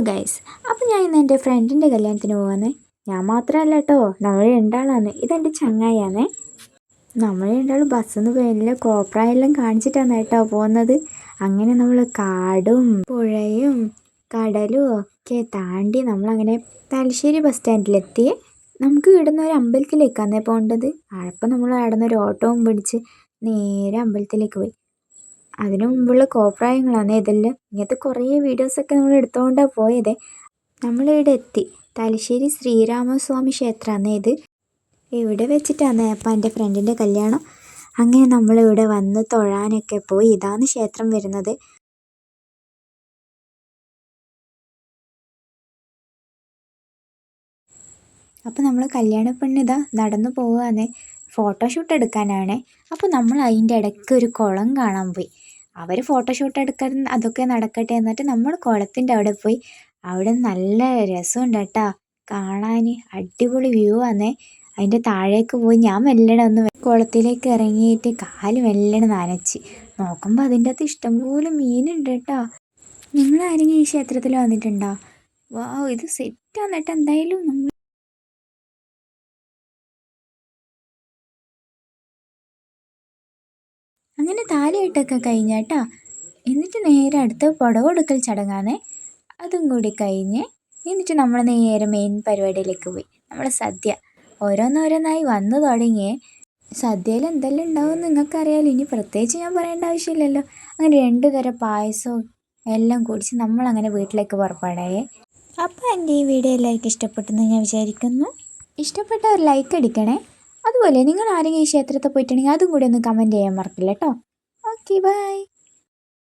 Guys, അപ്പോൾ ഞാൻ ഇന്ന് എൻ്റെ ഫ്രണ്ടിൻ്റെ കല്യാണത്തിന് പോവാന്നേ. ഞാൻ മാത്രമല്ല കേട്ടോ, നമ്മൾ രണ്ടാളാണ്. ഇതെൻ്റെ ചങ്ങായാന്നേ. നമ്മൾ രണ്ടാളും ബസ്സിൽ നിന്ന് പോയില്ല, കോപ്രായെല്ലാം കാണിച്ചിട്ടാണ് കേട്ടോ പോകുന്നത്. അങ്ങനെ നമ്മൾ കാടും പുഴയും കടലും ഒക്കെ താണ്ടി നമ്മളങ്ങനെ തലശ്ശേരി ബസ് സ്റ്റാൻഡിലെത്തി. നമുക്ക് ഇവിടുന്ന് ഒരു അമ്പലത്തിലേക്കാന്നേ പോകേണ്ടത്. അപ്പം നമ്മൾ അവിടെ നിന്ന് ഒരു ഓട്ടവും പിടിച്ച് നേരെ അമ്പലത്തിലേക്ക് പോയി. അതിനു മുമ്പുള്ള കോപ്രായങ്ങളാണ് ഇതെല്ലാം. ഇങ്ങനത്തെ കുറേ വീഡിയോസൊക്കെ നമ്മൾ എടുത്തുകൊണ്ടാണ് പോയത്. നമ്മളിവിടെ എത്തി. തലശ്ശേരി ശ്രീരാമസ്വാമി ക്ഷേത്രമാണ് ഇത്. ഇവിടെ വെച്ചിട്ടാണ് അപ്പം എൻ്റെ ഫ്രണ്ടിൻ്റെ കല്യാണം. അങ്ങനെ നമ്മളിവിടെ വന്ന് തൊഴാനൊക്കെ പോയി. ഇതാണ് ക്ഷേത്രം വരുന്നത്. അപ്പോൾ നമ്മൾ കല്യാണ പെണ്ണിതാ നടന്നു പോവുകയാണ്. ഫോട്ടോഷൂട്ട് എടുക്കാനാണ്. അപ്പോൾ നമ്മൾ അതിൻ്റെ ഇടയ്ക്ക് ഒരു കുളം കാണാൻ പോയി. അവർ ഫോട്ടോഷൂട്ട് എടുക്കാൻ അതൊക്കെ നടക്കട്ടെ എന്നിട്ട് നമ്മൾ കുളത്തിൻ്റെ അവിടെ പോയി. അവിടെ നല്ല രസമുണ്ട് കേട്ടോ കാണാൻ. അടിപൊളി വ്യൂ ആണേ. അതിൻ്റെ താഴേക്ക് പോയി ഞാൻ മെല്ലണ ഒന്ന് കുളത്തിലേക്ക് ഇറങ്ങിയിട്ട് കാല് മെല്ലണ നനച്ച് നോക്കുമ്പോൾ അതിൻ്റെ അകത്ത് ഇഷ്ടംപോലെ മീനുണ്ട് കേട്ടോ. നിങ്ങൾ ആരെങ്കിലും ഈ ക്ഷേത്രത്തിൽ വന്നിട്ടുണ്ടോ? വാ, ഇത് സെറ്റാണ് കേട്ടോ. എന്തായാലും നമ്മൾ അങ്ങനെ താലികെട്ടൊക്കെ കഴിഞ്ഞേട്ടാ. എന്നിട്ട് നേരെ അടുത്ത് പുടവ കൊടുക്കൽ ചടങ്ങാണേ. അതും കൂടി കഴിഞ്ഞ് എന്നിട്ട് നമ്മൾ നേരെ മെയിൻ പരിപാടിയിലേക്ക് പോയി. നമ്മളെ സദ്യ ഓരോന്നോരോന്നായി വന്നു തുടങ്ങിയേ. സദ്യയിൽ എന്തെല്ലാം ഉണ്ടാവും നിങ്ങൾക്കറിയാലോ, ഇനി പ്രത്യേകിച്ച് ഞാൻ പറയേണ്ട ആവശ്യമില്ലല്ലോ. അങ്ങനെ 2 തരം പായസവും എല്ലാം കുടിച്ച് നമ്മളങ്ങനെ വീട്ടിലേക്ക് പുറപ്പെടായേ. അപ്പോൾ എൻ്റെ ഈ വീഡിയോ എല്ലാവർക്കും ഇഷ്ടപ്പെട്ടെന്ന് ഞാൻ വിചാരിക്കുന്നു. ഇഷ്ടപ്പെട്ട ഒരു ലൈക്ക് അടിക്കണേ. അതുപോലെ നിങ്ങൾ ആരെങ്കിലും ഈ ക്ഷേത്രത്തിൽ പോയിട്ടുണ്ടെങ്കിൽ അതും കൂടി ഒന്ന് കമൻറ്റ് ചെയ്യാൻ മറക്കില്ല കേട്ടോ. Okay, by.